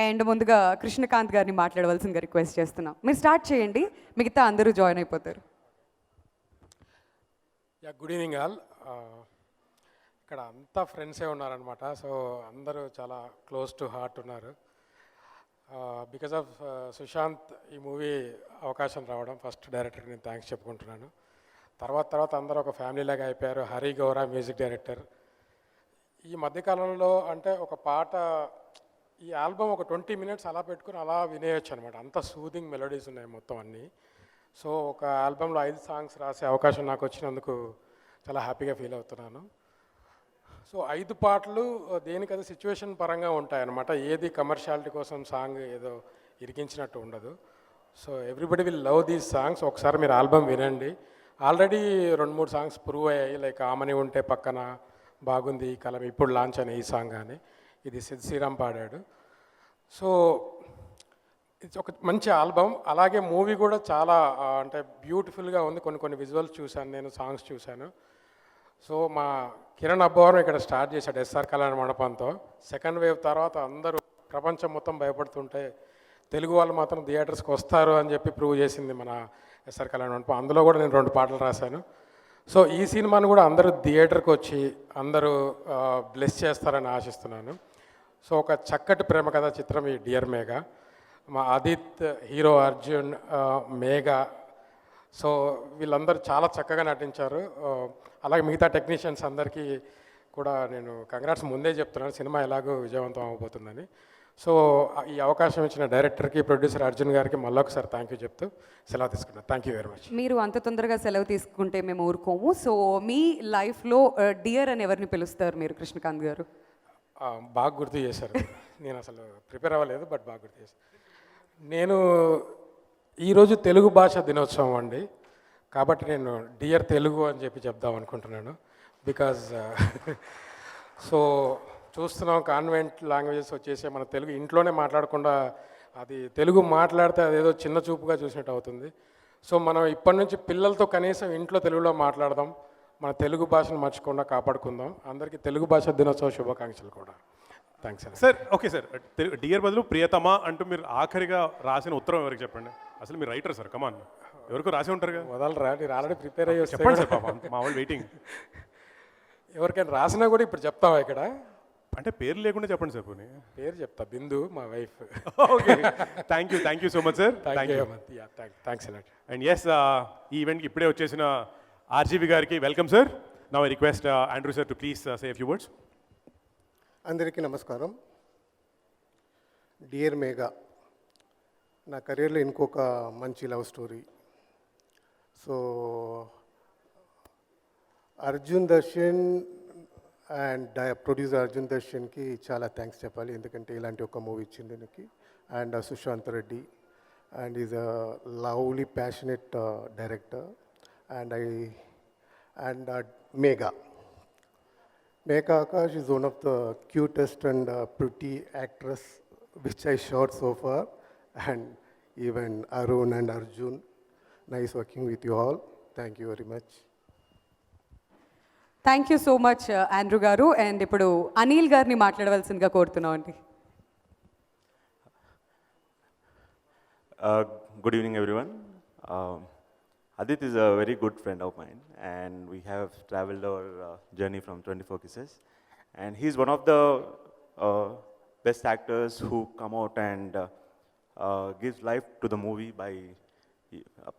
And ముందుగా కృష్ణకాంత్ గారిని మాట్లాడవలసిందిగా రిక్వెస్ట్ చేస్తున్నాం. మీరు స్టార్ట్ చేయండి, మిగతా అందరూ జాయిన్ అయిపోతారు. Good evening all. ఇక్కడ అంతా ఫ్రెండ్సే ఉన్నారనమాట. సో అందరూ చాలా క్లోజ్ టు హార్ట్ ఉన్నారు. బికాజ్ ఆఫ్ సుశాంత్ ఈ మూవీ అవకాశం రావడం ఫస్ట్ డైరెక్టర్కి నేను థ్యాంక్స్ చెప్పుకుంటున్నాను. తర్వాత అందరూ ఒక ఫ్యామిలీ లాగా అయిపోయారు. Hari Gaura music director. ఈ మధ్యకాలంలో అంటే ఒక పాట, ఈ ఆల్బమ్ ఒక 20 minutes అలా పెట్టుకుని అలా వినేయచ్చు అనమాట. అంత సూదింగ్ మెలోడీస్ ఉన్నాయి మొత్తం అన్నీ. సో ఒక ఆల్బంలో 5 songs రాసే అవకాశం నాకు వచ్చినందుకు చాలా హ్యాపీగా ఫీల్ అవుతున్నాను. సో 5 పాటలు దేనికది సిచ్యువేషన్ పరంగా ఉంటాయన్నమాట. ఏది కమర్షియాలిటీ కోసం సాంగ్ ఏదో ఇరికించినట్టు ఉండదు. So everybody will love these songs. ఒకసారి మీరు ఆల్బమ్ వినండి. ఆల్రెడీ 2-3 songs ప్రూవ్ అయ్యాయి. లైక్ ఆమని ఉంటే పక్కన, బాగుంది ఈ కలం, ఇప్పుడు లాంచ్ అయిన ఈ సాంగ్ కానీ, ఇది సిద్ శ్రీరామ్ పాడాడు. సో ఇది ఒక మంచి ఆల్బమ్. అలాగే మూవీ కూడా చాలా అంటే బ్యూటిఫుల్గా ఉంది. కొన్ని విజువల్స్ చూశాను నేను, సాంగ్స్ చూశాను. సో మా కిరణ్ అబ్బవరం ఇక్కడ స్టార్ట్ చేశాడు ఎస్ఆర్ కళ్యాణ మండపంతో. సెకండ్ వేవ్ తర్వాత అందరూ ప్రపంచం మొత్తం భయపడుతుంటే తెలుగు వాళ్ళు మాత్రం థియేటర్స్కి వస్తారు అని చెప్పి ప్రూవ్ చేసింది మన ఎస్ఆర్ కళ్యాణ మండపం. అందులో కూడా నేను 2 పాటలు రాశాను. సో ఈ సినిమాను కూడా అందరూ థియేటర్కి వచ్చి అందరూ బ్లెస్ చేస్తారని ఆశిస్తున్నాను. సో ఒక చక్కటి ప్రేమ కథా చిత్రం ఈ డియర్ మేఘా. మా ఆదిత్, హీరో అర్జున్, మేఘా, సో వీళ్ళందరూ చాలా చక్కగా నటించారు. అలాగే మిగతా టెక్నీషియన్స్ అందరికీ కూడా నేను కంగ్రాట్స్ ముందే చెప్తున్నాను, సినిమా ఎలాగో విజయవంతం అవ్వబోతుందని. సో ఈ అవకాశం ఇచ్చిన డైరెక్టర్కి, ప్రొడ్యూసర్ అర్జున్ గారికి మళ్ళొకసారి థ్యాంక్ యూ చెప్తూ సెలవు తీసుకున్నాను. Thank you very much. మీరు అంత తొందరగా సెలవు తీసుకుంటే మేము ఊరుకోము. సో మీ లైఫ్లో డియర్ అని ఎవరిని పిలుస్తారు మీరు, కృష్ణకాంత్ గారు? బాగా గుర్తు చేశారు. నేను అసలు ప్రిపేర్ అవ్వలేదు, బట్ బాగా గుర్తు చేశారు. నేను ఈరోజు తెలుగు భాష దినోత్సవం అండి, కాబట్టి నేను డియర్ తెలుగు అని చెప్పి చెప్దాం అనుకుంటున్నాను. బికాజ్ సో చూస్తున్నాం కాన్వెంట్ లాంగ్వేజెస్ వచ్చేసి మన తెలుగు ఇంట్లోనే మాట్లాడకుండా అది తెలుగు మాట్లాడితే అదేదో చిన్న చూపుగా చూసినట్టు అవుతుంది. సో మనం ఇప్పటి నుంచి పిల్లలతో కనీసం ఇంట్లో తెలుగులో మాట్లాడదాం, మన తెలుగు భాషను మర్చిపోకుండా కాపాడుకుందాం. అందరికీ తెలుగు భాష దినోత్సవ శుభాకాంక్షలు కూడా. Thanks sir. Okay sir, dear బదులు ప్రియతమా అంటూ మీరు ఆఖరిగా రాసిన ఉత్తరం ఎవరికి చెప్పండి? అసలు మీరు రైటర్ సార్, కమాన్, ఎవరికో రాసి ఉంటారు కదా. వదలరా, మీరు ఆల్రెడీ ప్రిపేర్ అయ్యి చెప్పండి సార్, పాపం మా వాళ్ళు వెయిటింగ్. ఎవరికైనా రాసినా కూడా ఇప్పుడు చెప్తావా ఇక్కడ? అంటే పేరు లేకుండా చెప్పండి సార్. పోనీ పేరు చెప్తా, బిందు మా wife. Okay, thank you so much sir. Thanks a lot. And yes, ఈ ఈవెంట్కి ఇప్పుడే వచ్చేసిన ఆర్జీవి గారికి welcome sir. Now I request Andrew sir to please say few words. అందరికీ నమస్కారం. డియర్ మేఘా నా కెరీర్లో ఇంకొక మంచి love story. So Arjun Darshan and producer Arjun దర్శన్కి చాలా థ్యాంక్స్ చెప్పాలి, ఎందుకంటే ఇలాంటి ఒక మూవీ ఇచ్చింది దీనికి. And Sushanth Reddy and is a lovely passionate director. And Megha Akash is one of the cutest and pretty actress which I shot so far, and even Arun and Arjun. Nice working with you all. Thank you very much. Thank you so much Andrew గారు. And ఇప్పుడు అనిల్ గారిని మాట్లాడవలసిందిగా కోరుతున్నాం అండి. Good evening, everyone. Adit is a very good friend of mine, and we have traveled our journey from 24 Kisses. And he's one of the best actors who come out and gives life to the movie by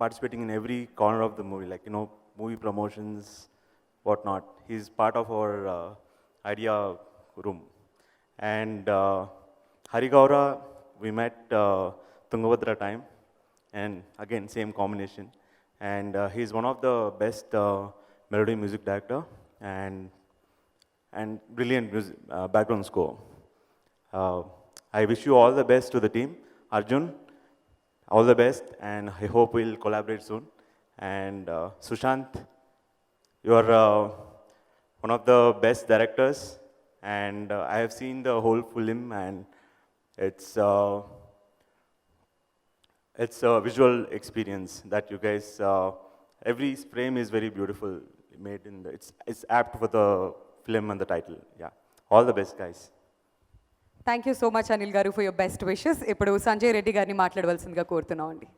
participating in every corner of the movie, like, you know, movie promotions, whatnot. He's part of our idea room. And Hari Gaura, we met Tungabhadra time, and again, same combination. And he's one of the best melody music director and brilliant music, background score. I wish you all the best to the team. Arjun, all the best, and I hope we'll collaborate soon. And Sushant, you are one of the best directors, and I have seen the whole film, and it's a visual experience that you guys, every frame is very beautiful made in it's apt for the film and the title. Yeah, all the best, guys. Thank you so much Anil గారు for your best wishes. ఇప్పుడు సంజయ్ రెడ్డి గారిని మాట్లాడవలసిందిగా కోరుతున్నాం అండి.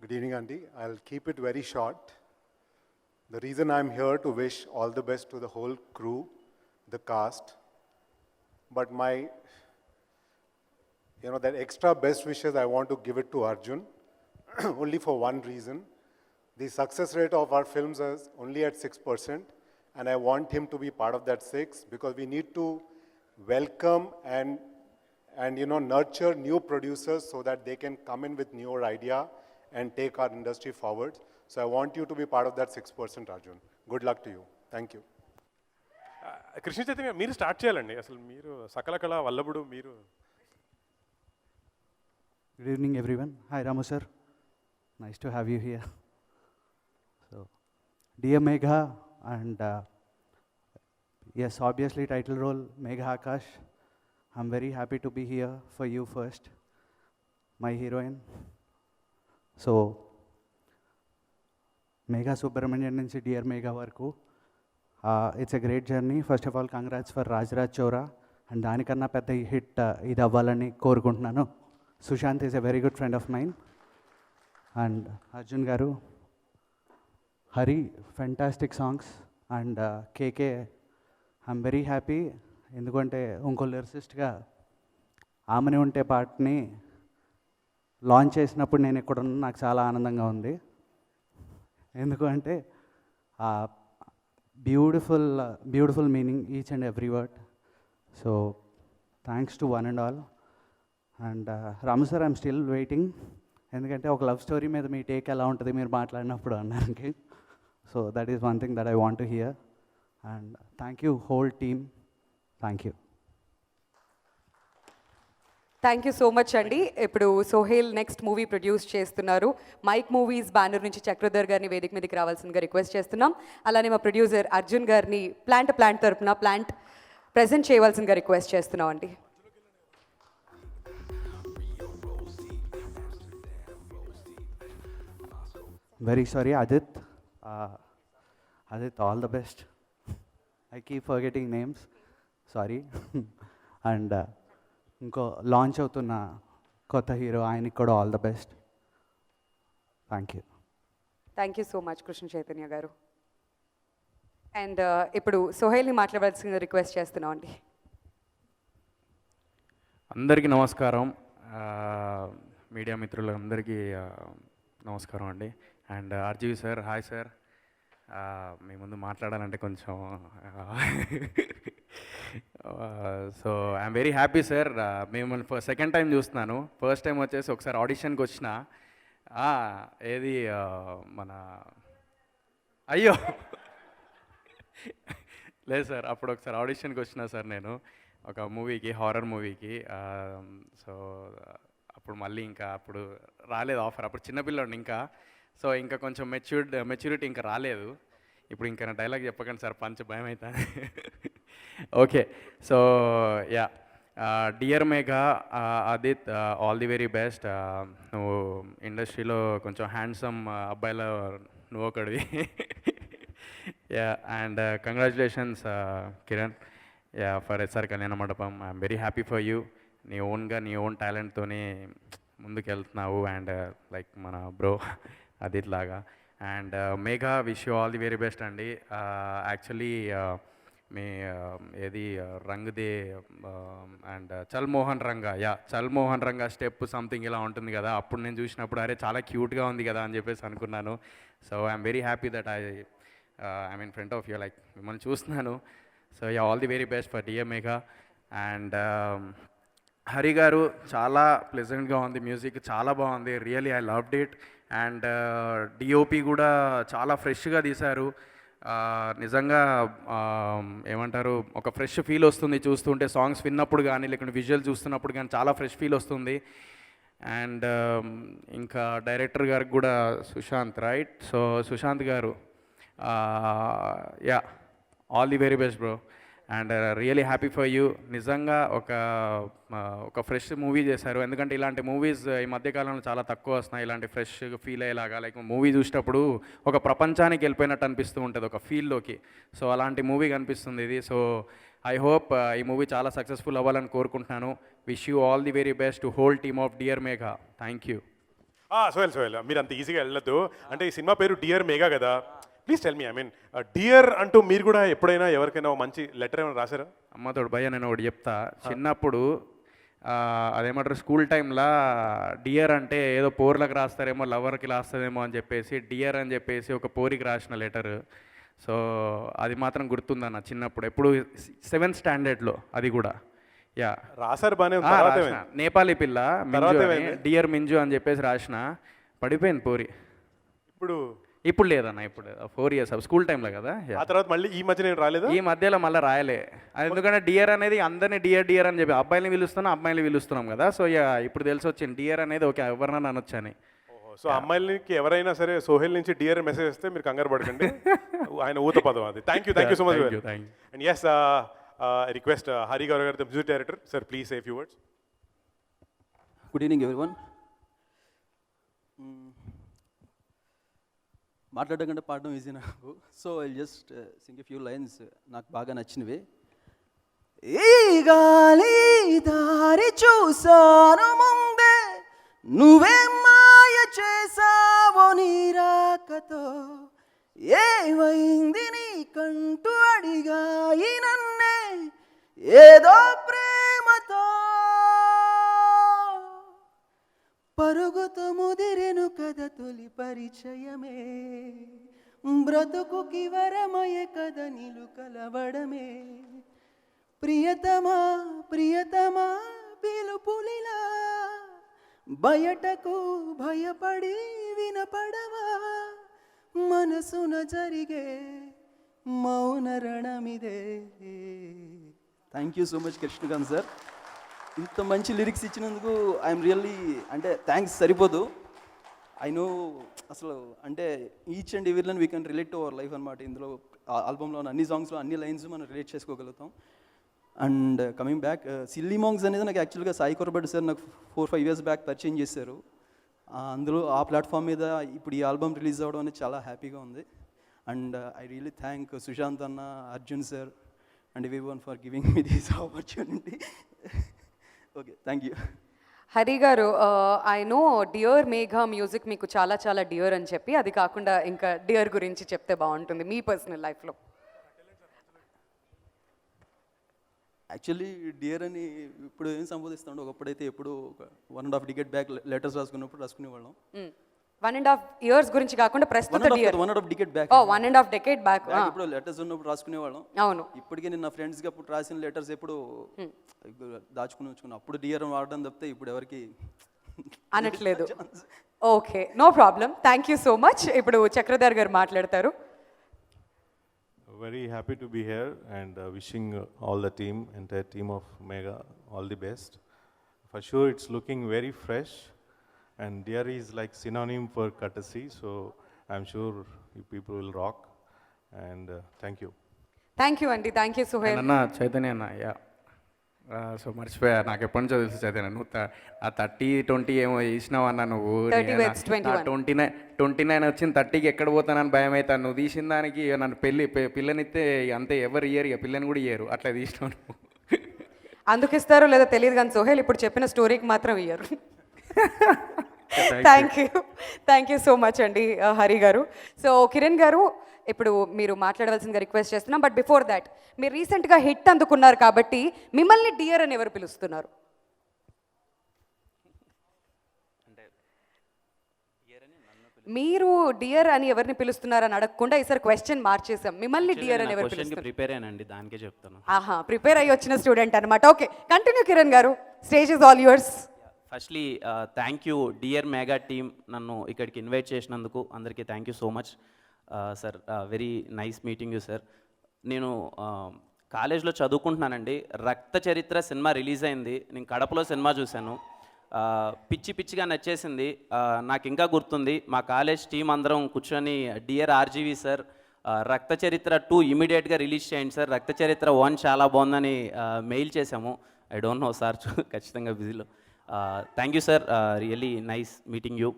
Good evening, Andy. I'll keep it very short. The reason I'm here to wish all the best to the whole crew, the cast, but that extra best wishes I want to give it to Arjun, only for one reason. The success rate of our films is only at 6%, and I want him to be part of that 6 because we need to welcome and nurture new producers so that they can come in with newer idea and take our industry forward. So I want you to be part of that 6%, Arjun. Good luck to you. Thank you. Krishna Chaitanya మీరు start చేయాలండి. అసలు మీరు సకల కళ వల్లభుడు మీరు. Good evening, everyone. Hi, Ramu sir. Nice to have you here. So, dear Megha, and yes, obviously title role Megha Akash. I'm very happy to be here for you first, my heroine. So, Megha Subramanian నుంచి Dear Megha వరకు it's a great journey. First of all congrats for Raj Chora, and దానికన్నా పెద్ద hit ఇది అవ్వాలని కోరుకుంటున్నాను. Sushanth is a very good friend of mine. And Arjun గారు, Hari fantastic songs, and KK I'm very happy ఎందుకంటే ఇంకో లిరిసిస్ట్గా ఆమెని ఉంటే పాటని లాంచ్ చేసినప్పుడు నేను ఇక్కడ ఉన్న నాకు చాలా ఆనందంగా ఉంది. ఎందుకంటే beautiful meaning each and every word. So thanks to one and all. And Ramu sir, I'm still waiting ఎందుకంటే ఒక లవ్ స్టోరీ మీద మీ టేక్ ఎలా ఉంటుంది మీరు మాట్లాడినప్పుడు అన్నానికి. So that is one thing that I want to hear. And thank you whole team. Thank you. Thank you so much అండి. ఇప్పుడు సోహేల్ నెక్స్ట్ మూవీ ప్రొడ్యూస్ చేస్తున్నారు. మైక్ మూవీస్ బ్యానర్ నుంచి చక్రధర్ గారిని వేదిక మీదకి రావాల్సిందిగా రిక్వెస్ట్ చేస్తున్నాం. అలానే మా ప్రొడ్యూసర్ అర్జున్ గారిని ప్లాంట్ తరపున ప్లాంట్ ప్రజెంట్ చేయవలసిందిగా రిక్వెస్ట్ చేస్తున్నాం అండి. Very sorry, Adit. Adit, all the best. I keep forgetting names. Sorry. And ఇంకో లాంచ్ అవుతున్న కొత్త హీరో ఆయనకి కూడా all the best. Thank you. Thank you so much Krishna Chaitanya గారు. అండ్ ఇప్పుడు సోహేల్ని మాట్లాడవలసిందిగా రిక్వెస్ట్ చేస్తున్నాం అండి. అందరికీ నమస్కారం. మీడియా మిత్రులందరికీ నమస్కారం అండి. And RGV sir, hi sir. మీ ముందు మాట్లాడాలంటే కొంచెం so I'm very happy sir. మిమ్మల్ని సెకండ్ టైం చూస్తున్నాను. ఫస్ట్ టైం వచ్చేసి ఒకసారి ఆడిషన్కి వచ్చిన ఏది మన అయ్యో లేదు సార్, అప్పుడు ఒకసారి ఆడిషన్కి వచ్చిన సార్ నేను ఒక మూవీకి, హారర్ మూవీకి. సో అప్పుడు మళ్ళీ ఇంకా అప్పుడు రాలేదు ఆఫర్, అప్పుడు చిన్నపిల్లండి ఇంకా. సో ఇంకా కొంచెం మెచ్యూరిటీ ఇంకా రాలేదు. ఇప్పుడు ఇంకా నా డైలాగ్ చెప్పకండి సార్, పంచ భయం అవుతుంది. Okay, so yeah, dear Megha, Adith, all the very best. నువ్వు ఇండస్ట్రీలో కొంచెం హ్యాండ్సమ్ అబ్బాయిలో నువ్వు ఒకడివి. Yeah, and congratulations Kiran, yeah, for SR Kalyana Mandapam. I'm very happy for you. నీ ఓన్ టాలెంట్తోనే ముందుకు వెళ్తున్నావు. అండ్ లైక్ మన బ్రో అదిత్ లాగా. And Megha, wish you all the very best అండి. యాక్చువల్లీ మీ ఏది రంగ్ దే అండ్ చల్ మోహన్ రంగా స్టెప్ సంథింగ్ ఇలా ఉంటుంది కదా, అప్పుడు నేను చూసినప్పుడు అరే చాలా క్యూట్గా ఉంది కదా అని చెప్పేసి అనుకున్నాను. So I'm very happy that I'm in front of you, like మిమ్మల్ని చూస్తున్నాను. So yeah, all the very best for dear Megha. And Hari గారు, చాలా ప్లెజెంట్గా ఉంది, మ్యూజిక్ చాలా బాగుంది, really I loved it. And DOP కూడా చాలా ఫ్రెష్గా తీశారు. నిజంగా ఏమంటారు, ఒక ఫ్రెష్ ఫీల్ వస్తుంది చూస్తుంటే, సాంగ్స్ విన్నప్పుడు కానీ లేకుంటే విజువల్ చూస్తున్నప్పుడు కానీ చాలా ఫ్రెష్ ఫీల్ వస్తుంది. అండ్ ఇంకా డైరెక్టర్ గారికి కూడా సుశాంత్, రైట్? సో సుశాంత్ గారు, yeah, all the very best bro. And really happy for you. నిజంగా ఒక ఫ్రెష్ మూవీ చేశారు. ఎందుకంటే ఇలాంటి మూవీస్ ఈ మధ్యకాలంలో చాలా తక్కువ వస్తున్నాయి, ఇలాంటి ఫ్రెష్ ఫీల్ అయ్యేలాగా. లైక్ మూవీ చూసేటప్పుడు ఒక ప్రపంచానికి వెళ్ళిపోయినట్టు అనిపిస్తూ ఉంటుంది, ఒక ఫీల్లోకి. సో అలాంటి మూవీ కనిపిస్తుంది ఇది. సో ఐ హోప్ ఈ మూవీ చాలా సక్సెస్ఫుల్ అవ్వాలని కోరుకుంటున్నాను. Wish you all the very best to whole team of dear Megha. Thank you. Sohel మీరు అంత ఈజీగా వెళ్ళొద్దు. అంటే ఈ సినిమా పేరు డియర్ మేఘా కదా, please tell me, I mean dear అంటూ మీరు కూడా ఎప్పుడైనా ఎవరికైనా మంచి లెటర్ ఏమైనా రాశారా? అమ్మతోడు భయ్య నేను ఒకటి చెప్తా. చిన్నప్పుడు అదేమంటారు స్కూల్ టైంలో డియర్ అంటే ఏదో పోర్లకు రాస్తారేమో, లవర్కి రాస్తారేమో అని చెప్పేసి డియర్ అని చెప్పేసి ఒక పోరికి రాసిన లెటర్. సో అది మాత్రం గుర్తుందన్న చిన్నప్పుడు, ఎప్పుడు 7th స్టాండర్డ్లో అది కూడా. యా రాశారు బాగానే ఉంది. రాసిన నేపాలీ పిల్ల మింజు అని, డియర్ మింజు అని చెప్పేసి రాసిన, పడిపోయింది పోరి. ఇప్పుడు లేదన్న, ఇప్పుడు 4 years స్కూల్ టైంలో కదా. ఆ తర్వాత మళ్ళీ ఈ మధ్య నేను రాలేదు, ఈ మధ్యలో మళ్ళీ రాయలే. అది ఎందుకంటే డియర్ అనేది అందరినీ డియర్ డియర్ అని చెప్పి అబ్బాయిని పిలుస్తున్నాం, అమ్మాయిని పిలుస్తున్నాం కదా. సో ఇప్పుడు తెలిసి వచ్చింది డియర్ అనేది ఓకే ఎవరినైనా అనొచ్చని. సో అమ్మాయిలకి ఎవరైనా సరే సోహెల్ నుంచి డియర్ మెసేజ్ వస్తే మీరు కంగారు పడకండి, ఆయన ఊత పదం అది. Thank you so much. And yes, request Hari garu garu, music director sir, please say few words. Good evening everyone. మాట్లాడడం కంటే పాడడం ఈజీ నాకు. So I just sing a few lines నాకు బాగా నచ్చినవి. ఈ గాలి దారి చూసాను ముందే, నువ్వే మాయ చేసావో నీ రాకతో, ఏమైంది నీకంటూ అడిగాయి నన్నే ఏదో ప్రేమతో, పరుగుతో ముదిరెను కథ తొలి పరిచయమే, బ్రతుకుకి వరమయ కథ నిలు కలవడమే, ప్రియతమా ప్రియతమా పిలుపులిలా బయటకు భయపడి వినపడవా, మనసున జరిగే మౌన రణమిదే. Thank you so much Krishnakanth sir, ఇంత మంచి లిరిక్స్ ఇచ్చినందుకు ఐఎమ్ రియల్లీ, అంటే థ్యాంక్స్ సరిపోదు. ఐ నో అసలు అంటే each and every line we can relate to our life అనమాట. ఇందులో ఆల్బంలో ఉన్న అన్ని సాంగ్స్లో అన్ని లైన్స్ మనం రిలేట్ చేసుకోగలుగుతాం. అండ్ కమింగ్ బ్యాక్, సిల్లీ మాంగ్స్ అనేది నాకు యాక్చువల్గా సాయి కొరబెడ్డి సార్ నాకు 4-5 years బ్యాక్ పరిచయం చేశారు. అందులో ఆ ప్లాట్ఫామ్ మీద ఇప్పుడు ఈ ఆల్బమ్ రిలీజ్ అవ్వడం అనేది చాలా హ్యాపీగా ఉంది. And I really thank Sushanth అన్న, Arjun sir and everyone for giving me this opportunity. Okay, thank you. Hari గారు, I know dear Megha music మీకు చాలా చాలా డియర్ అని చెప్పి, అది కాకుండా ఇంకా డియర్ గురించి చెప్తే బాగుంటుంది మీ పర్సనల్ లైఫ్లో. యాక్చువల్లీ డియర్ అని ఇప్పుడు ఏం సంబోధిస్తాడు, ఒకప్పుడైతే ఎప్పుడు 1.5 decade బ్యాక్ లెటర్స్ రాసుకున్నప్పుడు రాసుకునేవాళ్ళం. 1.5 years గురించి కాకుండా ప్రస్తుత dear 1.5 decade back, 1.5 decade back ఇప్పుడు లెటర్స్ ఉన్నప్పుడు రాసుకునేవాళ్ళం. అవును. ఇప్పటికే నేను నా ఫ్రెండ్స్కి అప్పుడు రాసిన లెటర్స్ ఎప్పుడు దాచుకుని ఉంచుకున్నాను. అప్పుడు డియర్ వాడడం తప్పితే ఇప్పుడు ఎవరికి అనట్లేదు. Okay, no problem. Thank you so much. ఇప్పుడు చక్రధర్ గారు మాట్లాడతారు. Very happy to be here and wishing all the team, entire team of Mega, all the best. For sure, it's looking very fresh, and Dear is like synonym for courtesy, so I'm sure you people will rock. And thank you. Thank you అండి. Thank you Suhel. అన్న చైతన్య అన్న, yeah so మర్చిపోయా, నాకు ఎప్పటి నుంచో తెలుసు చైతన్య, నువ్వు ఆ 30-20 ఏమో చేసినావు అన్న నువ్వు. 29 వచ్చింది, 30కి ఎక్కడ పోతానని భయం అవుతాను. నువ్వు తీసిన దానికి నన్ను పిల్లనిస్తే అంతే, ఎవరు ఇయ్యరు, ఇక పిల్లని కూడా ఇయ్యరు, అట్లా తీసినావు నువ్వు. అందుకు ఇస్తారో లేదో తెలియదు కానీ సోహెల్ ఇప్పుడు చెప్పిన స్టోరీకి మాత్రం ఇయ్యరు. థ్యాంక్ యూ సో మచ్ అండి హరి గారు. సో కిరణ్ గారు, ఇప్పుడు మీరు మాట్లాడవలసిందిగా రిక్వెస్ట్ చేస్తున్నాం. బట్ బిఫోర్ దాట్, మీరు రీసెంట్గా హిట్ అందుకున్నారు కాబట్టి మిమ్మల్ని డియర్ అని ఎవరు పిలుస్తున్నారు? మీరు డియర్ అని ఎవరిని పిలుస్తున్నారని అడగకుండా ఈసారి క్వశ్చన్ మార్చేసాం. మిమ్మల్ని డియర్ అని ఎవరు పిలుస్తున్నారు? ప్రిపేర్ అయ్యానండి, దానికే చెప్తాను. ఆహా, ప్రిపేర్ అయ్యి వచ్చిన స్టూడెంట్ అనమాట. ఓకే, కంటిన్యూ కిరణ్ గారు, stage is all yours. Firstly thank you dear mega team, నన్ను ఇక్కడికి ఇన్వైట్ చేసినందుకు అందరికీ thank you so much sir. Very nice meeting you sir. నేను కాలేజ్లో చదువుకుంటున్నానండి. రక్త చరిత్ర సినిమా రిలీజ్ అయింది, నేను కడపలో సినిమా చూశాను. పిచ్చిగా నచ్చేసింది. నాకు ఇంకా గుర్తుంది, మా కాలేజ్ టీం అందరం కూర్చొని డియర్ ఆర్జీవి సార్, రక్త చరిత్ర 2 ఇమీడియట్గా రిలీజ్ చేయండి సార్, రక్త చరిత్ర 1 చాలా బాగుందని మెయిల్ చేశాము. ఐ డోంట్ నో సార్, ఖచ్చితంగా బిజీలో. Thank you sir, really nice meeting you.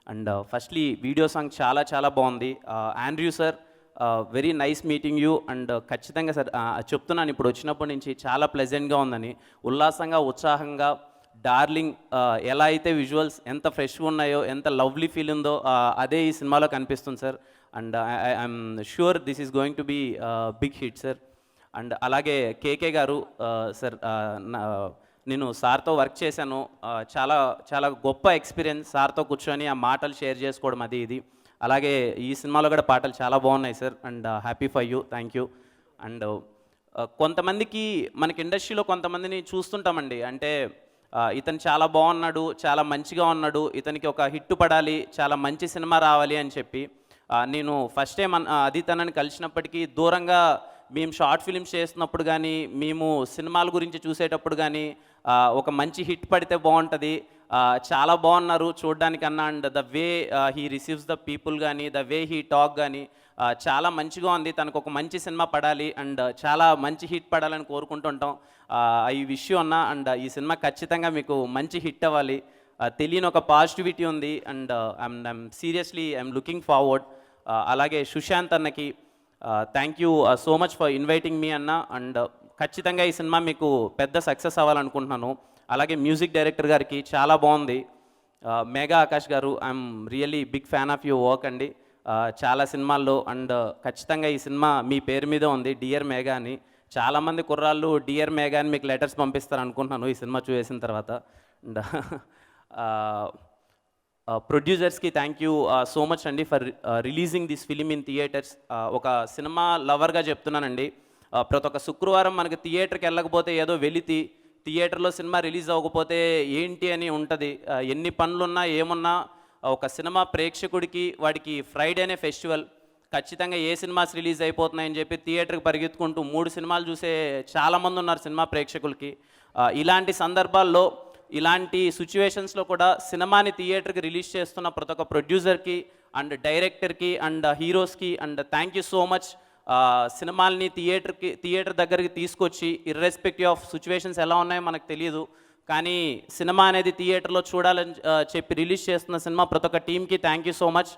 And firstly video song చాలా బాగుంది. Andrew sir very nice meeting you and ఖచ్చితంగా సార్ చెప్తున్నాను ఇప్పుడు వచ్చినప్పటి నుంచి చాలా ప్లెజెంట్గా ఉందని, ఉల్లాసంగా ఉత్సాహంగా డార్లింగ్ ఎలా అయితే విజువల్స్ ఎంత ఫ్రెష్గా ఉన్నాయో, ఎంత లవ్లీ ఫీల్ ఉందో అదే ఈ సినిమాలో కనిపిస్తుంది sir. And I'm sure this is going to be big hit sir. And అలాగే కేకే గారు సార్, నేను సార్తో వర్క్ చేశాను, చాలా చాలా గొప్ప ఎక్స్పీరియన్స్ సార్తో కూర్చొని ఆ మాటలు షేర్ చేసుకోవడం అది ఇది. అలాగే ఈ సినిమాలో కూడా పాటలు చాలా బాగున్నాయి sir. And happy for you, thank you. And కొంతమందికి మనకి ఇండస్ట్రీలో కొంతమందిని చూస్తుంటామండి, అంటే ఇతను చాలా బాగున్నాడు, చాలా మంచిగా ఉన్నాడు, ఇతనికి ఒక హిట్ పడాలి, చాలా మంచి సినిమా రావాలి అని చెప్పి నేను ఫస్ట్ టైం అది తనని కలిసినప్పటికీ దూరంగా మేము షార్ట్ ఫిలిమ్స్ చేస్తున్నప్పుడు కానీ, మేము సినిమాల గురించి చూసేటప్పుడు కానీ ఒక మంచి హిట్ పడితే బాగుంటుంది, చాలా బాగున్నారు చూడడానికి అన్న, and the way he receives the people కానీ, ద వే హీ టాక్ కానీ చాలా మంచిగా ఉంది, తనకు ఒక మంచి సినిమా పడాలి అండ్ చాలా మంచి హిట్ పడాలని కోరుకుంటుంటాం. ఈ విషయం అన్న, అండ్ ఈ సినిమా ఖచ్చితంగా మీకు మంచి హిట్ అవ్వాలి, తెలియని ఒక పాజిటివిటీ ఉంది. And I'm seriously I'm looking forward. అలాగే సుశాంత్ అన్నకి thank you so much for inviting me అన్న. అండ్ ఖచ్చితంగా ఈ సినిమా మీకు పెద్ద సక్సెస్ అవ్వాలనుకుంటున్నాను. అలాగే మ్యూజిక్ డైరెక్టర్ గారికి చాలా బాగుంది, Megha Akash garu, I'm really big fan of your work అండి, చాలా సినిమాల్లో. అండ్ ఖచ్చితంగా ఈ సినిమా మీ పేరు మీద ఉంది, డియర్ మేఘా అని. చాలామంది కుర్రాళ్ళు డియర్ మేఘా అని మీకు లెటర్స్ పంపిస్తారు అనుకుంటున్నాను ఈ సినిమా చూసిన తర్వాత. అండ్ ప్రొడ్యూసర్స్కి థ్యాంక్ యూ సో మచ్ అండి for releasing this film in theatres. ఒక సినిమా లవర్గా చెప్తున్నానండి, ప్రతి ఒక్క శుక్రవారం మనకి థియేటర్కి వెళ్ళకపోతే ఏదో వెలితి, థియేటర్లో సినిమా రిలీజ్ అవ్వకపోతే ఏంటి అని ఉంటుంది. ఎన్ని పనులున్నా ఏమున్నా ఒక సినిమా ప్రేక్షకుడికి వాడికి ఫ్రైడేనే ఫెస్టివల్. ఖచ్చితంగా ఏ సినిమాస్ రిలీజ్ అయిపోతున్నాయని చెప్పి థియేటర్కి పరిగెత్తుకుంటూ 3 సినిమాలు చూసే చాలామంది ఉన్నారు సినిమా ప్రేక్షకులకి. ఇలాంటి సందర్భాల్లో, ఇలాంటి సిచ్యువేషన్స్లో కూడా సినిమాని థియేటర్కి రిలీజ్ చేస్తున్న ప్రతి ఒక్క ప్రొడ్యూసర్కి అండ్ డైరెక్టర్కి అండ్ హీరోస్కి and thank you so much. సినిమాల్ని థియేటర్ దగ్గరికి తీసుకొచ్చి, ఇర్రెస్పెక్టివ్ ఆఫ్ సిచ్యువేషన్స్ ఎలా ఉన్నాయో మనకు తెలియదు, కానీ సినిమా అనేది థియేటర్లో చూడాలని చెప్పి రిలీజ్ చేస్తున్న సినిమా ప్రతి ఒక్క టీమ్కి థ్యాంక్ యూ సో మచ్.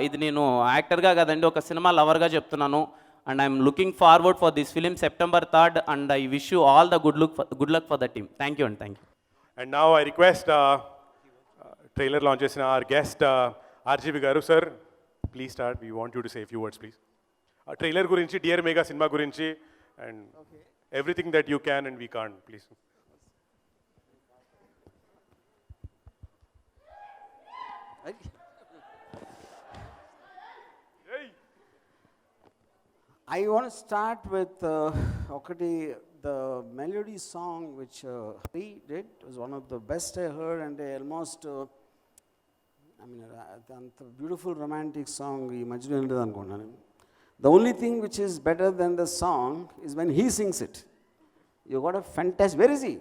ఇది నేను యాక్టర్గా కాదండి, ఒక సినిమా లవర్గా చెప్తున్నాను. And I'm looking forward for this film September 3rd and I wish you all the good luck for the team. Thank you అండి, thank you. And now I request trailer launch చేసిన our guest RGB గారు. Sir please start, we want you to say a few words please. Trailer గురించి, dear Megha cinema గురించి, and everything that you can and we can't, please. I want to start with the melody song which he did. It was one of the best I heard, and almost the beautiful romantic song ఈ మధ్యలో ఉండదు అనుకున్నాను. The only thing which is better than the song is when he sings it. You got a fantastic, where is he?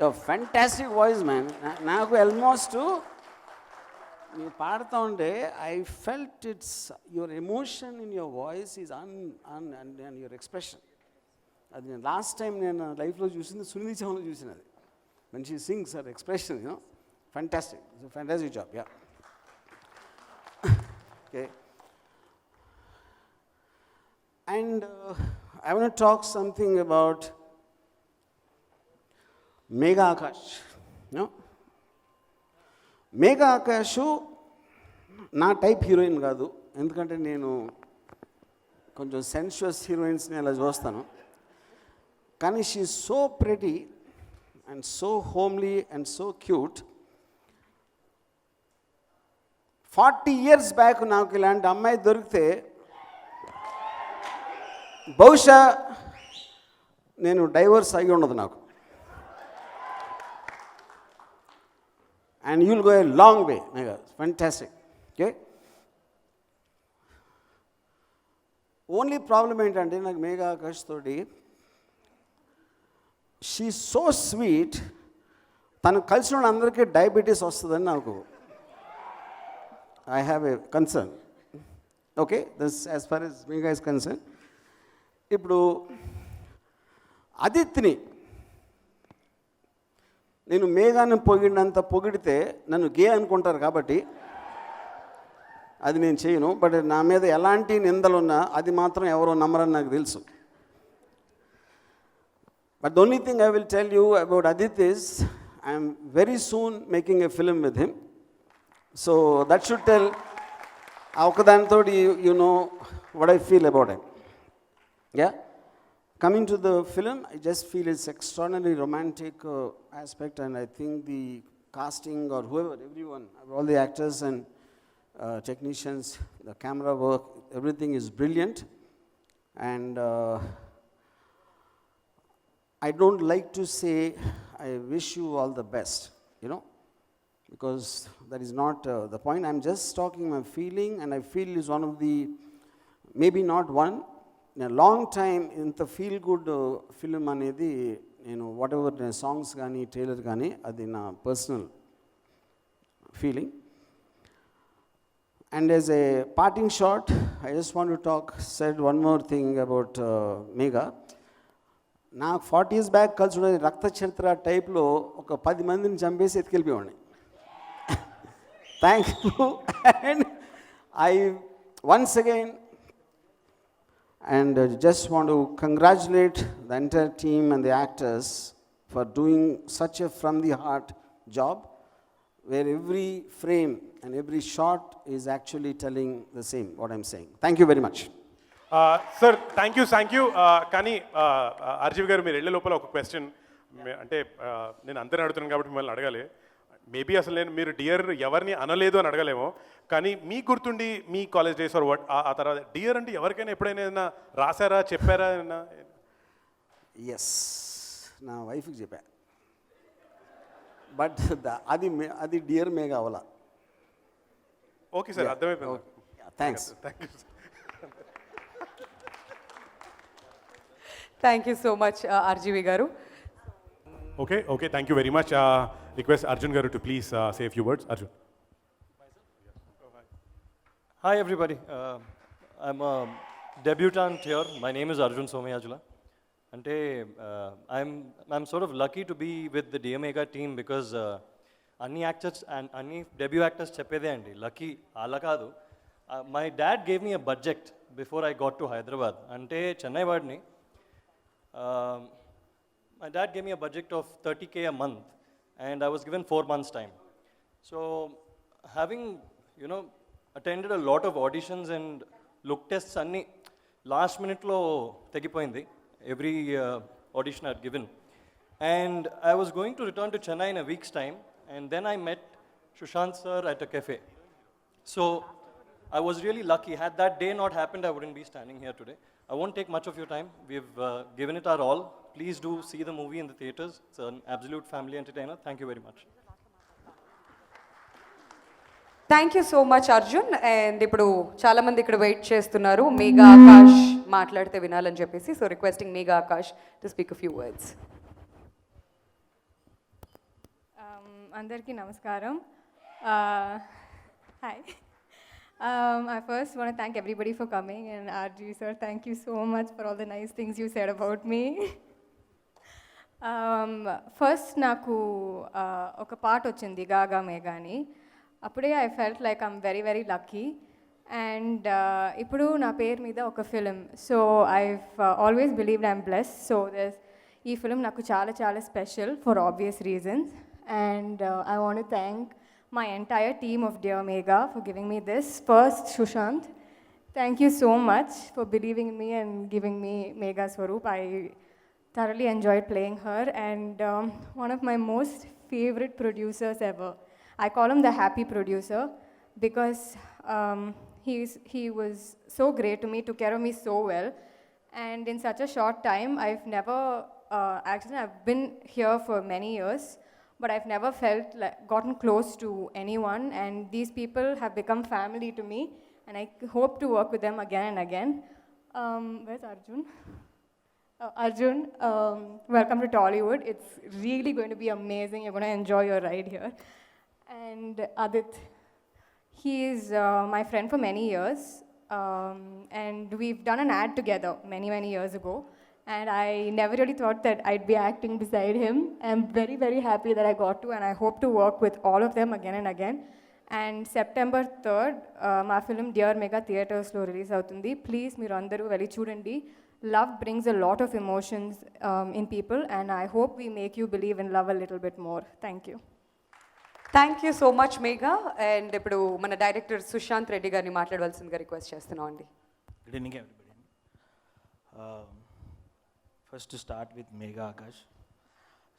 Your fantastic voice, man. నాకు almost మీరు పాడుతూ ఉంటే I felt it's your emotion in your voice is and your expression. అది నేను last time నేను లైఫ్లో చూసింది సునీల్ చౌహాన్లో చూసినది. when she sings her expression, you know, fantastic. It's a fantastic job, yeah. Okay. And I want to talk something about Megha Akash. You know? Megha Akash నా type heroine కాదు, ఎందుకంటే నేను కొంచెం సెన్షువస్ హీరోయిన్స్ని అలా చూస్తాను. కానీ she is so pretty and so homely and so cute. 40 years back నాకు ఇలాంటి అమ్మాయి దొరికితే బహుశా నేను డైవర్స్ అయి ఉండదు నాకు. And you'll go a long way, Megha. Fantastic. Okay? Only problem ఏంటంటే నాకు మేఘా ఆకాష్ తోటి, షీ సో స్వీట్, తను కలిసిన వాళ్ళందరికీ డయాబెటీస్ వస్తుందని నాకు I have a concern. Okay, this as far as Megha is concern. ఇప్పుడు అదిత్ని నేను మేఘాన్ని పొగిడినంత పొగిడితే నన్ను గే అనుకుంటారు, కాబట్టి అది నేను చేయను. బట్ నా మీద ఎలాంటి నిందలున్నా అది మాత్రం ఎవరో నమ్మరని నాకు తెలుసు. But the only thing I will tell you about Adit is I am very soon making a film with him. So that should tell ఒకదానితో you know what I feel about him. Yeah. Coming to the film, I just feel it's extraordinarily romantic aspect, and I think the casting or whoever, everyone, all the actors and technicians, the camera work, everything is brilliant. And I don't like to say I wish you all the best, you know, because that is not the point. I'm just talking my feeling, and I feel is one of the, maybe not one, in a long time, ఇంత feel good film అనేది నేను what ever songs కానీ trailer కానీ అది నా personal feeling. And as a parting shot, I just want to said one more thing about Megha. నాకు 40 years back కలిసి రక్త చరిత్ర టైప్లో ఒక 10 మందిని చంపేసి ఎత్తుకెళ్ళిపోయేవాడిని. Thank you. And I once again and just want to congratulate the entire team and the actors for doing such a from the heart job, where every frame and every shot is actually telling the same what I'm saying. Thank you very much. Sir thank you. కానీ RGV గారు మీరు వెళ్ళే లోపల ఒక question, అంటే నేను అందరిని అడుగుతున్నాను కాబట్టి మిమ్మల్ని అడగాలి. మేబీ అసలు మీరు డియర్ ఎవరిని అనలేదు అని అడగలేమో, కానీ మీ గుర్తుండి మీ కాలేజ్ డేస్ ఆర్ వాట్ ఆ తర్వాత డియర్ అంటే ఎవరికైనా ఎప్పుడైనా ఏదైనా రాశారా, చెప్పారా? ఎస్, నా వైఫ్కి చెప్పా. బట్ అది డియర్ మేఘా అవలా. ఓకే సార్, అర్థమైపోయింది. Thanks. Thank you. Thank you so much RGV గారు. Okay, thank you very much. Request Arjun Garu to please say a few words. Arjun. Hi everybody. I'm a debutant here. My name is Arjun Someyajula. Ante I'm sort of lucky to be with the Dear Megha team because anni actors and anni debut actors cheppede andi lucky ala kaadu. My dad gave me a budget before I got to Hyderabad. Ante Chennai vadni. My dad gave me a budget of 30K a month, and I was given 4 months' time. So, having, you know, attended a lot of auditions and look tests, anni last minute lo tegipoyindi. Every audition I had given. And I was going to return to Chennai in a week's time, and then I met Sushant sir at a cafe. So, I was really lucky. Had that day not happened, I wouldn't be standing here today. I won't take much of your time. We've given it our all. Please do see the movie in the theaters. It's an absolute family entertainer. Thank you very much. Thank you so much Arjun. And ఇప్పుడు చాలా మంది ఇక్కడ wait చేస్తున్నారు మేఘా ఆకాష్ మాట్లాడితే వినాలని చెప్పేసి. So requesting Megha Akash to speak a few words. అందరికీ నమస్కారం. Hi. I first want to thank everybody for coming, and RG sir, thank you so much for all the nice things you said about me. First నాకు ఒక పాట వచ్చింది గాగా మేఘా అని. అప్పుడే I felt like I'm very very lucky. And ఇప్పుడు నా పేరు మీద ఒక film. So I've always believed I'm blessed. So ఈ ఫిలిం నాకు చాలా చాలా special for obvious reasons. And I want to thank my entire team of Dear Megha for giving me this. First, Sushant, thank you so much for believing in me and giving me Megha Swaroop. I thoroughly enjoyed playing her, and one of my most favorite producers ever. I call him the happy producer because he was so great to me, took care of me so well, and in such a short time, I've never, actually I've been here for many years, but I've never felt like gotten close to anyone, and these people have become family to me, and I hope to work with them again and again. Where's Arjun? Arjun, welcome to Tollywood. It's really going to be amazing. You're going to enjoy your ride here. And Adit, he is my friend for many years, and we've done an ad together many years ago. And I never really thought that I'd be acting beside him. I'm very, very happy that I got to, and I hope to work with all of them again and again. And September 3rd మా film dear mega థియేటర్స్లో release అవుతుంది. Please మీరు అందరూ వెళ్ళి చూడండి. Love brings a lot of emotions in people, and I hope we make you believe in love a little bit more. Thank you. Thank you so much Megha. And ఇప్పుడు మన director Sushant Reddy గారిని మాట్లాడవలసిందిగా request చేస్తున్నాం అండి. Good evening, everybody. First to start with Megha Akash.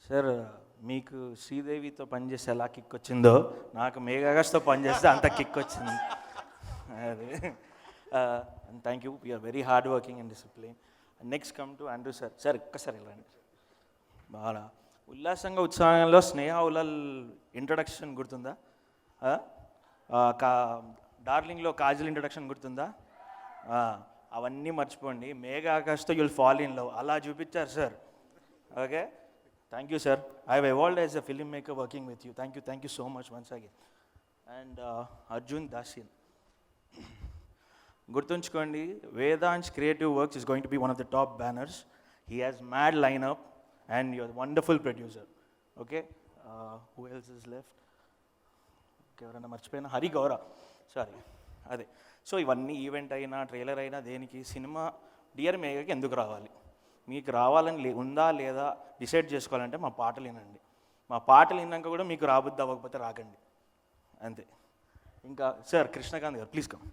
Sir మీకు శ్రీదేవితో పనిచేస్తే ఎలా kick వచ్చిందో నాకు మేఘా ఆకాష్తో పనిచేస్తే అంత కిక్ వచ్చింది. అది and thank you, we are very hard working and discipline. Next come to Andrew sir. Sir ఒక్కసారి వెళ్ళండి. బాగా ఉల్లాసంగా ఉత్సాహంలో స్నేహ ఉలాల్ ఇంట్రడక్షన్ గుర్తుందా? డార్లింగ్లో కాజల్ ఇంట్రడక్షన్ గుర్తుందా? అవన్నీ మర్చిపోండి. మేఘా ఆకాష్తో యుల్ ఫాల్ ఇన్ లవ్ అలా చూపించారు సార్. Okay, thank you sir. I have evolved as a film maker working with you. Thank you so much once again. And Arjun Dasyan, గుర్తుంచుకోండి, Vedaansh creative works is going to be one of the top banners. He has mad lineup and you're wonderful producer. Okay, who else is left? ఎవరైనా మర్చిపోయినా? హరి గౌర, sorry. అదే, so ఇవన్నీ event అయినా trailer అయినా దేనికి, cinema dear మేఘాకి ఎందుకు రావాలి? మీకు రావాలని ఉందా లేదా డిసైడ్ చేసుకోవాలంటే మా పాటలు వినండి. మా పాటలు విన్నాక కూడా మీకు రాబుద్ది అవ్వకపోతే రాకండి, అంతే. ఇంకా sir Krishnakant garu, please come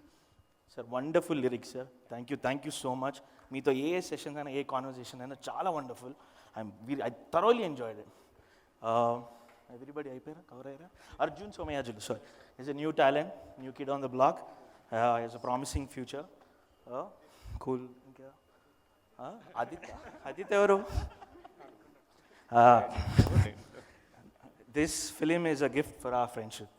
sir. Wonderful lyrics sir. Thank you so much. మీతో ఏ సెషన్స్ అయినా ఏ కాన్వర్సేషన్ అయినా చాలా wonderful. I thoroughly enjoyed it. Everybody అయిపోయారా, కవర్ అయ్యారా? Arjun Somayajulu sir is a new talent, new kid on the block, is a promising future, cool. ఇంకా ఆదిత్య ఎవరు? This film is a gift for our friendship.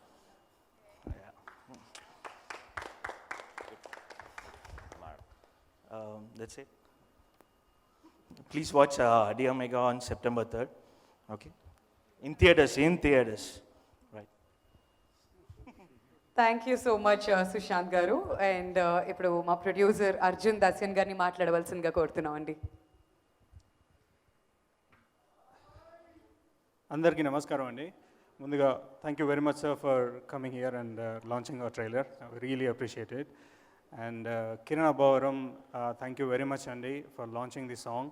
That's it. Please watch Dear Megha on September 3rd. Okay, in theaters. Right. Thank you so much Sushant garu. And ఇప్పుడు మా producer Arjun దాసిన్ గారిని మాట్లాడవలసిందిగా కోరుతున్నాం అండి. అందరికీ నమస్కారం అండి. ముందుగా thank you very much sir for coming here and launching hour trailer. Really appreciate it. And Kiran Abavaram, thank you very much Andy for launching this song.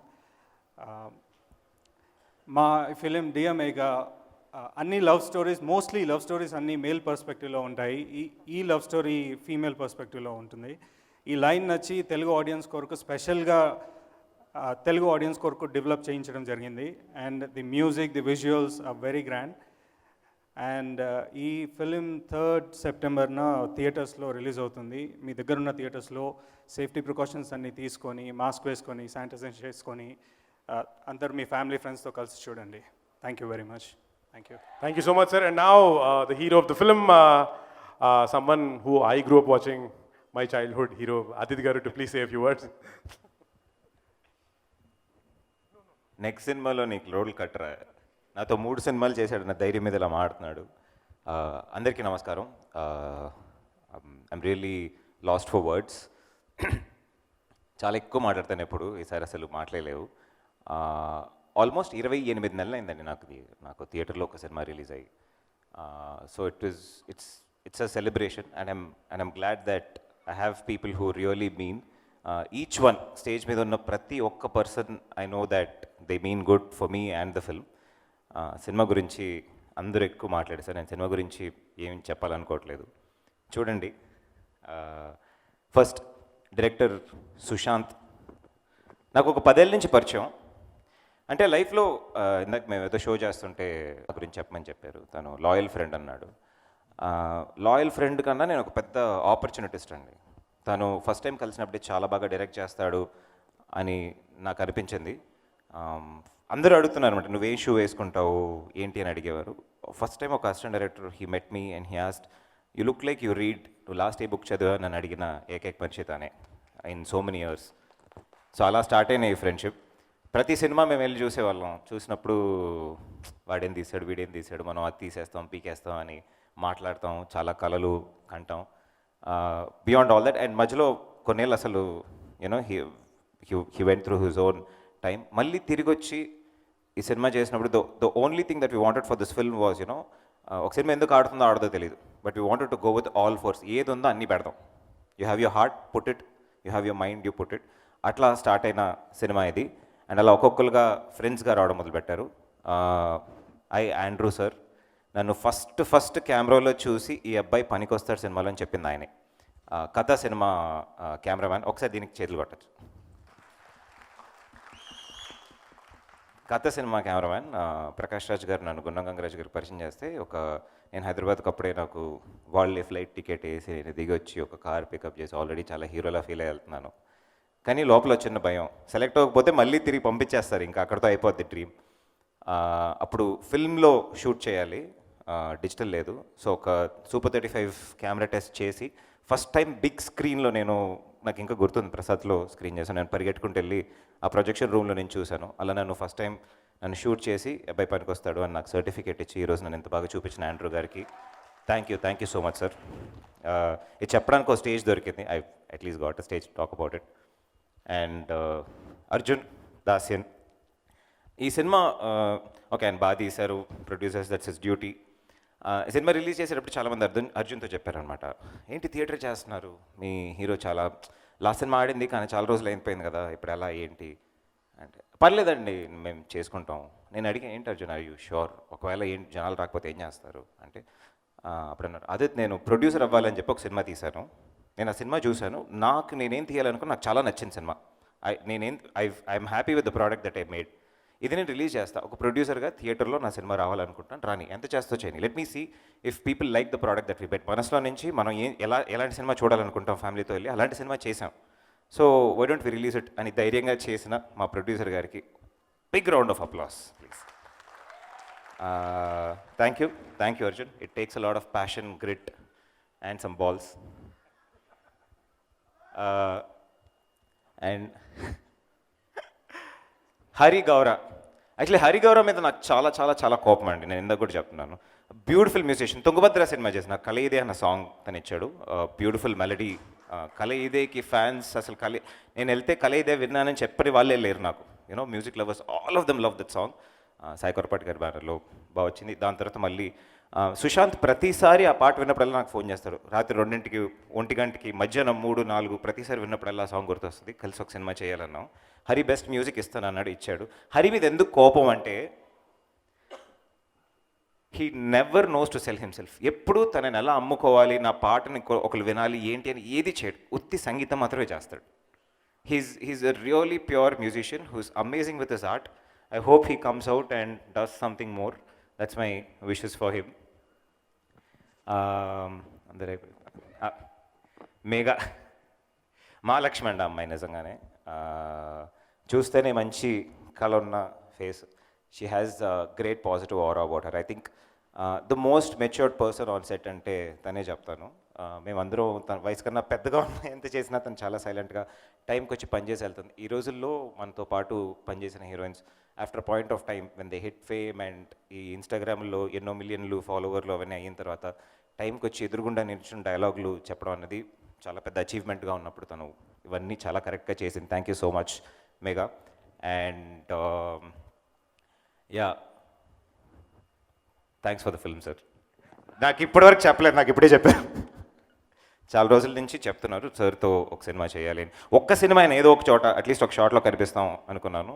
మా ఫిలిం డియర్ మెగా అన్ని love stories, mostly love stories అన్ని male పర్స్పెక్టివ్లో ఉంటాయి. ఈ love story female పర్స్పెక్టివ్లో ఉంటుంది. ఈ line నచ్చి Telugu audience కొరకు స్పెషల్గా తెలుగు ఆడియన్స్ కొరకు డెవలప్ చేయించడం జరిగింది. And the music, the visuals are very grand. And ఈ ఫిలిం 3rd సెప్టెంబర్న థియేటర్స్లో రిలీజ్ అవుతుంది. మీ దగ్గర ఉన్న థియేటర్స్లో సేఫ్టీ ప్రికాషన్స్ అన్నీ తీసుకొని, మాస్క్ వేసుకొని, శానిటైజేషన్ చేసుకొని అందరు మీ ఫ్యామిలీ ఫ్రెండ్స్తో కలిసి చూడండి. Thank you very much. Thank you so much, sir. And now the hero of the film, someone who I grew up watching, my childhood hero, Aditya Garu, to please say a few words. Next సినిమాలో నీకు role కట్టరా? నాతో 3 సినిమాలు చేశాడు, నా ధైర్యం మీద ఇలా మాట్లాడుతున్నాడు. అందరికీ నమస్కారం. I'm really last for words. చాలా ఎక్కువ మాట్లాడతాను ఎప్పుడు, ఈసారి అసలు మాట్లాడలేవు. ఆల్మోస్ట్ 28 నెలలు అయిందండి నాకు థియేటర్లో ఒక సినిమా రిలీజ్ అయ్యి. So it's a celebration and I'm glad that I have people who really mean each one. Stage మీద ఉన్న ప్రతి ఒక్క person I know that they mean good for me and the film. Cinema గురించి అందరూ ఎక్కువ మాట్లాడేశారు. నేను cinema గురించి ఏం చెప్పాలనుకోవట్లేదు. చూడండి, ఫస్ట్ డైరెక్టర్ సుశాంత్ నాకు ఒక 10 ఏళ్ళ నుంచి పరిచయం. అంటే లైఫ్లో ఇందాక మేము ఏదో షో చేస్తుంటే గురించి చెప్పమని చెప్పారు. తను లాయల్ ఫ్రెండ్ అన్నాడు. లాయల్ ఫ్రెండ్ కన్నా నేను ఒక పెద్ద ఆపర్చునిటిస్ట్ అండి. తను ఫస్ట్ టైం కలిసినప్పుడే చాలా బాగా డైరెక్ట్ చేస్తాడు అని నాకు అనిపించింది. అందరూ అడుగుతున్నారు అనమాట, నువ్వేం షూ వేసుకుంటావు ఏంటి అని అడిగేవారు. ఫస్ట్ టైం ఒక assistant director he met me and he asked, you look like you read, నువ్వు లాస్ట్ ఏ బుక్ చదివా నన్ను అడిగిన ఏకైక మనిషి తానే in so many years. So అలా స్టార్ట్ అయిన ఈ ఫ్రెండ్షిప్. ప్రతి సినిమా మేము వెళ్ళి చూసేవాళ్ళం. చూసినప్పుడు వాడేం తీసాడు, వీడేం తీసాడు, మనం అది తీసేస్తాం, పీకేస్తాం అని మాట్లాడతాం, చాలా కలలు కంటాం. Beyond all that. అండ్ మధ్యలో కొన్నేళ్ళు అసలు you know he went through his own time. మళ్ళీ తిరిగి వచ్చి ఈ సినిమా చేసినప్పుడు the only thing that we wanted for this film was ఒక సినిమా ఎందుకు ఆడుతుందో ఆడదో తెలియదు. But we wanted to go with all force. ఏది ఉందో అన్నీ పెడదాం. You have your heart, put it. You have your mind, you put it. అట్లా స్టార్ట్ అయిన సినిమా ఇది. అండ్ అలా ఒక్కొక్కరుగా ఫ్రెండ్స్గా రావడం మొదలుపెట్టారు. ఆండ్రూ సార్ నన్ను ఫస్ట్ కెమెరాలో చూసి ఈ అబ్బాయి పనికొస్తాడు సినిమాలో అని చెప్పింది ఆయనే. కథ సినిమా కెమెరామ్యాన్. ఒకసారి దీనికి చేతులు కొట్టచ్చు. కథ సినిమా కెమెరామ్యాన్ ప్రకాష్ రాజ్ గారు నన్ను గుండం గంగరాజ్ గారికి పరిచయం చేస్తే నేను హైదరాబాద్కి అప్పుడే నాకు వాళ్ళే ఫ్లైట్ టికెట్ వేసి నేను దిగి వచ్చి ఒక కార్ పికప్ చేసి ఆల్రెడీ చాలా హీరోలా ఫీల్ అయ్యి వెళ్తున్నాను. కానీ లోపల వచ్చిన భయం, సెలెక్ట్ అవ్వకపోతే మళ్ళీ తిరిగి పంపించేస్తారు, ఇంకా అక్కడితో అయిపోద్ది డ్రీమ్. అప్పుడు ఫిల్మ్లో షూట్ చేయాలి, డిజిటల్ లేదు. సో ఒక సూపర్ 35 కెమెరా టెస్ట్ చేసి ఫస్ట్ టైం బిగ్ స్క్రీన్లో నాకు ఇంకా గుర్తుంది, ప్రసాద్లో స్క్రీన్ చేశాను. నేను పరిగెట్టుకుంటూ వెళ్ళి ఆ ప్రొజెక్షన్ రూమ్లో నేను చూశాను. అలా ఫస్ట్ టైం నన్ను షూట్ చేసి అబ్బాయి పనికి వస్తాడు అని నాకు సర్టిఫికేట్ ఇచ్చి ఈరోజు నన్ను ఇంత బాగా చూపించిన ఆండ్రూ గారికి thank you so much sir. ఇది చెప్పడానికి ఒక స్టేజ్ దొరికింది. I at least got a stage talk about it. And Arjun Dasyan ఈ సినిమా ఓకే ఆయన బాగా తీశారు, ప్రొడ్యూసర్స్, దట్స్ హిస్ డ్యూటీ. ఈ సినిమా రిలీజ్ చేసేటప్పుడు చాలామంది అర్జున్తో చెప్పారనమాట, ఏంటి థియేటర్ చేస్తున్నారు, మీ హీరో చాలా లాస్ట్ సినిమా ఆడింది కానీ చాలా రోజులు అయిపోయింది కదా, ఇప్పుడు ఎలా ఏంటి అంటే, పర్లేదండి మేము చేసుకుంటాం. నేను అడిగా, ఏంటి అర్జున్ ఆర్ యూ షూర్, ఒకవేళ ఏంటి జనాలు రాకపోతే ఏం చేస్తారు అంటే, అప్పుడు అన్నారు, అదే నేను ప్రొడ్యూసర్ అవ్వాలని చెప్పి ఒక సినిమా తీశాను. నేను ఆ సినిమా చూశాను, నేనేం తీయాలనుకుని నాకు చాలా నచ్చింది cinema. I'm happy with the product that I made. ఇది నేను రిలీజ్ చేస్తాను, ఒక ప్రొడ్యూసర్గా థియేటర్లో నా సినిమా రావాలనుకుంటాను, రాని ఎంత చేస్తో చేయని, let me see if people like the product that we bet. మనసులో నుంచి మనం ఎలాంటి సినిమా చూడాలనుకుంటాం ఫ్యామిలీతో వెళ్ళి, అలాంటి సినిమా చేసాం. So why don't we release it అని ధైర్యంగా చేసిన మా ప్రొడ్యూసర్ గారికి big round of applause please. Thank you Arjun. It takes a lot of passion, grit and some balls. And Hari Gaura, actually Hari గౌర మీద నాకు చాలా చాలా చాలా కోపం అండి, నేను ఇందాక కూడా చెప్తున్నాను. బ్యూటిఫుల్ మ్యూజిషియన్, తుంగభద్ర సినిమా చేసిన కల ఇదే అన్న సాంగ్ తను ఇచ్చాడు, బ్యూటిఫుల్ మెలడీ. కల ఇదేకి ఫ్యాన్స్ అసలు నేను వెళ్తే కల ఇదే విన్నానని చెప్పని వాళ్ళే లేరు నాకు. You know music lovers all of them love that song. Sai Korapati గారి బ్యానర్లో బాగా వచ్చింది. దాని తర్వాత మళ్ళీ సుశాంత్ ప్రతిసారి ఆ పాట విన్నప్పుడల్లా నాకు ఫోన్ చేస్తాడు, రాత్రి 2ంటికి 1 గంటకి మధ్యాహ్నం 3, 4 ప్రతిసారి విన్నప్పుడల్లా ఆ సాంగ్ గుర్తొస్తుంది, కలిసి ఒక సినిమా చేయాలన్నాం. హరి బెస్ట్ మ్యూజిక్ ఇస్తాను అన్నాడు, ఇచ్చాడు. హరి మీద ఎందుకు కోపం అంటే, he never knows to sell himself. ఎప్పుడు తనని ఎలా అమ్ముకోవాలి, నా పాటని ఒకరు వినాలి ఏంటి అని ఏది చేయడు, ఉత్తి సంగీతం మాత్రమే చేస్తాడు. He's a really pure musician who's amazing with his art. I hope he comes out and does something more. That's my wishes for him. అందరూ మేఘా మహాలక్ష్మి అండి అమ్మాయి, నిజంగానే చూస్తేనే మంచి కళ ఉన్న face. She has great positive aura about her. I think the most matured person on set అంటే తనే చెప్తాను. మేమందరం తన వయసు కన్నా పెద్దగా ఉన్న ఎంత చేసినా తను చాలా సైలెంట్గా టైంకి వచ్చి పనిచేసి వెళ్తుంది. ఈ రోజుల్లో మనతో పాటు పనిచేసిన heroines after point of time when they hit fame and ఈ ఇన్స్టాగ్రామ్లో ఎన్నో మిలియన్లు ఫాలోవర్లు అవన్నీ అయిన తర్వాత టైంకి వచ్చి ఎదురుగుండా నిల్చున్న డైలాగులు చెప్పడం అనేది చాలా పెద్ద అచీవ్మెంట్గా ఉన్నప్పుడు తను ఇవన్నీ చాలా కరెక్ట్గా చేసింది. Thank you so much Megha. And thanks for the film sir. నాకు ఇప్పటివరకు చెప్పలేదు, నాకు ఇప్పుడే చెప్పారు. చాలా రోజుల నుంచి చెప్తున్నారు సార్తో ఒక సినిమా చేయాలి అని. ఒక్క సినిమా అయినా ఏదో ఒక చోట అట్లీస్ట్ ఒక షార్ట్లో కనిపిస్తాం అనుకున్నాను.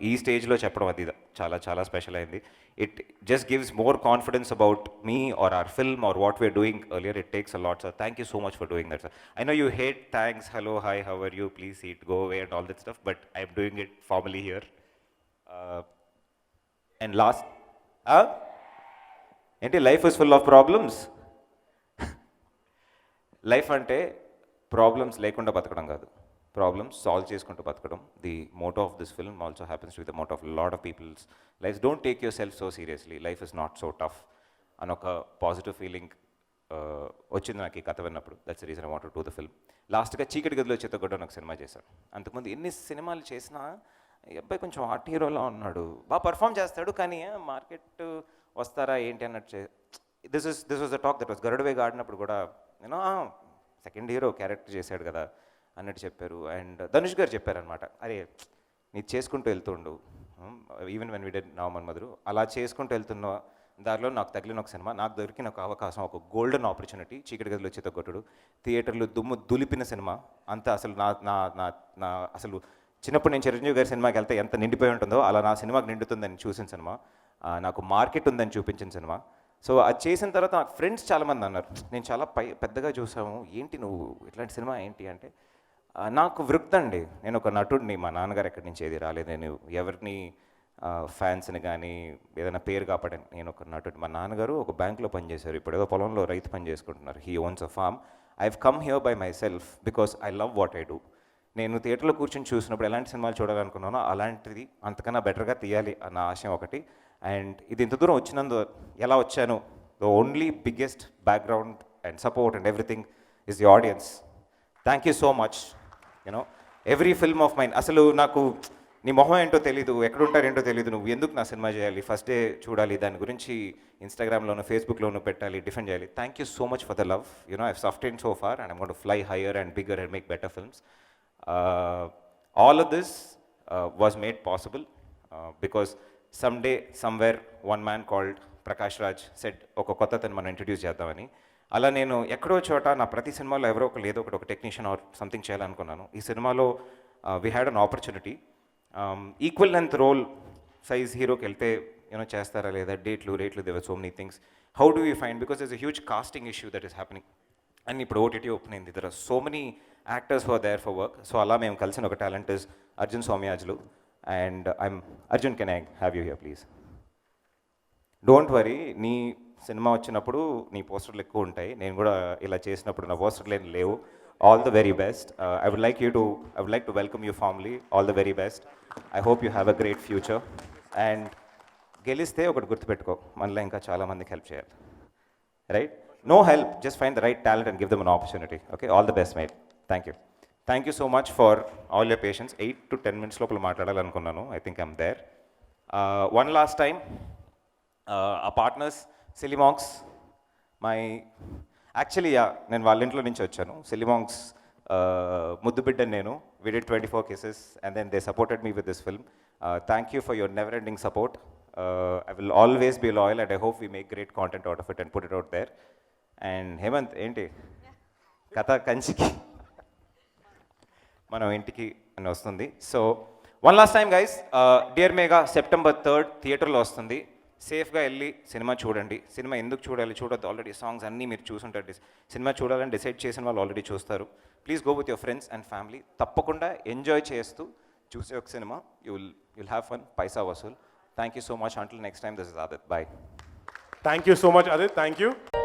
ఈ స్టేజ్లో చెప్పడం అది చాలా చాలా స్పెషల్ అయింది. It just gives more confidence about me or our film or what we're doing earlier. It takes a lot sir. Thank you so much for doing that sir. I know you hate thanks, hello, hi, how are you, please seat, go away and all that stuff, but I'm doing it formally here. And last ఏంటి, life is full of problems. Life అంటే problems లేకుండా బతకడం కాదు, problems solve చేసుకుంటూ బతకడం. The motto of this film also happens to the motto of lot of people's life. Don't take yourself so seriously, life is not so tough అని ఒక positive feeling వచ్చింది నాకు ఈ కథ విన్నప్పుడు. That's the reason I want to do the film. లాస్ట్గా చీకటి గదిలో చిత్తగొడ్డ ఒక సినిమా చేశాను. అంతకుముందు ఎన్ని సినిమాలు చేసినా ఈ అబ్బాయి కొంచెం ఆర్ట్ హీరోలా ఉన్నాడు, బాగా పర్ఫామ్ చేస్తాడు, కానీ మార్కెట్ వస్తారా ఏంటి అన్నట్టు. This was the talk that was Garudavega ఆడినప్పుడు కూడా నేను సెకండ్ హీరో క్యారెక్టర్ చేశాడు కదా అన్నట్టు చెప్పారు. అండ్ ధనుష్ గారు చెప్పారనమాట, అరే నీ చేసుకుంటూ వెళ్తుండు, ఈవెన్ వెన్ వి డిడ్ నవమన్మధుడు, అలా చేసుకుంటూ వెళ్తున్న దానిలో నాకు తగిలిన ఒక సినిమా, నాకు దొరికిన ఒక అవకాశం, ఒక గోల్డెన్ ఆపర్చునిటీ, చీకటి గదిలో చిత్తగొట్టుడు, థియేటర్లో దుమ్ము దులిపిన సినిమా. అంతా అసలు నా నా నా నా అసలు చిన్నప్పుడు నేను చిరంజీవి గారి సినిమాకి వెళ్తే ఎంత నిండిపోయి ఉంటుందో అలా నా సినిమాకి నిండుతుందని చూసిన సినిమా, నాకు మార్కెట్ ఉందని చూపించిన సినిమా. సో అది చేసిన తర్వాత నాకు ఫ్రెండ్స్ చాలామంది అన్నారు, నేను చాలా పెద్దగా చూసాము, ఏంటి నువ్వు ఇట్లాంటి సినిమా ఏంటి అంటే, నాకు వృత్తి అండి, నేను ఒక నటుడిని, మా నాన్నగారు ఎక్కడి నుంచి ఏది రాలేదు, నేను ఎవరిని ఫ్యాన్స్ని కానీ ఏదైనా పేరు కాపాడని, నేను ఒక నటుడు. మా నాన్నగారు ఒక బ్యాంక్లో పనిచేశారు, ఇప్పుడు ఏదో పొలంలో రైతు పని చేసుకుంటున్నారు. He owns a farm. I have come here by myself because I love what I do. నేను థియేటర్లో కూర్చొని చూసినప్పుడు ఎలాంటి సినిమాలు చూడాలనుకున్నానో అలాంటిది అంతకన్నా బెటర్గా తీయాలి అన్న ఆశయం ఒకటి. అండ్ ఇది ఇంత దూరం వచ్చినందు ఎలా వచ్చాను, the only biggest background and support and everything is the audience. Thank you so much. You know every film of mind, అసలు నాకు నీ మొహం ఏంటో తెలీదు, ఎక్కడుంటారేంటో తెలీదు, నువ్వు ఎందుకు నా సినిమా చేయాలి, ఫస్ట్ డే చూడాలి, దాని గురించి ఇన్స్టాగ్రామ్లోను ఫేస్బుక్లోను పెట్టాలి, డిఫెండ్ చేయాలి. Thank you so much for the love. You know I've sustained so far and I'm going to fly higher and bigger and make better films. All of this was made possible because someday, somewhere, one man called Prakash Raj said, ఒక కొత్త తను మనం introduce చేద్దామని. అలా నేను ఎక్కడో చోట నా ప్రతి సినిమాలో ఎవరో ఒకరు ఏదో ఒక టెక్నీషియన్ ఆర్ సంథింగ్ చేయాలనుకున్నాను. ఈ సినిమాలో we had an opportunity. Equal length role size హీరోకి వెళ్తే యూనో చేస్తారా లేదా, రేట్లు దేవర్ so many things. How do you find, because is a huge casting issue that is happening. And ఇప్పుడు ఓటీటీ ఓపెన్ అయింది, there are so many actors for there for work. So అలా మేము కలిసిన ఒక talent is Arjun Somayajulu. And Arjun, can I have you here please? Don't worry, నీ cinema వచ్చినప్పుడు నీ పోస్టర్లు ఎక్కువ ఉంటాయి, నేను కూడా ఇలా చేసినప్పుడు నా పోస్టర్లు ఏం లేవు. All the very best. I would like to welcome you formally. All the very best. I hope you have a great future. And గెలిస్తే ఒకటి గుర్తుపెట్టుకో, మనలో ఇంకా చాలామందికి హెల్ప్ చేయాలి, right? No help, just find the right talent and give them an opportunity. Okay, all the best, mate. Thank you. Thank you so much for all your patience. 8 to 10 minutes లోపల మాట్లాడాలనుకున్నాను. I think I'm there. One last time, our partners, Sillymonks, actually, నేను వాళ్ళ ఇంట్లో నుంచి వచ్చాను. Sillymonks, ముద్దు బిడ్డ నేను. We did 24 cases and then they supported me with this film. Thank you for your never-ending support. I will always be loyal and I hope we make great content out of it and put it out there. And Hemanth, ఏంటి కథ కంచికి మనం ఇంటికి అని వస్తుంది. So one last time guys, dear Megha September 3rd థియేటర్లో వస్తుంది. సేఫ్గా వెళ్ళి సినిమా చూడండి. సినిమా ఎందుకు చూడాలి, చూడొద్దు, ఆల్రెడీ సాంగ్స్ అన్నీ మీరు చూసుంటారు. సినిమా చూడాలని డిసైడ్ చేసిన వాళ్ళు ఆల్రెడీ చూస్తారు. Please go with your friends and family. తప్పకుండా ఎంజాయ్ చేస్తూ చూసే ఒక సినిమా. you'll have fun. పైసా వసూల్. Thank you so much. Until next time, this is Adit. Bye. Thank you so much, Adit. Thank you.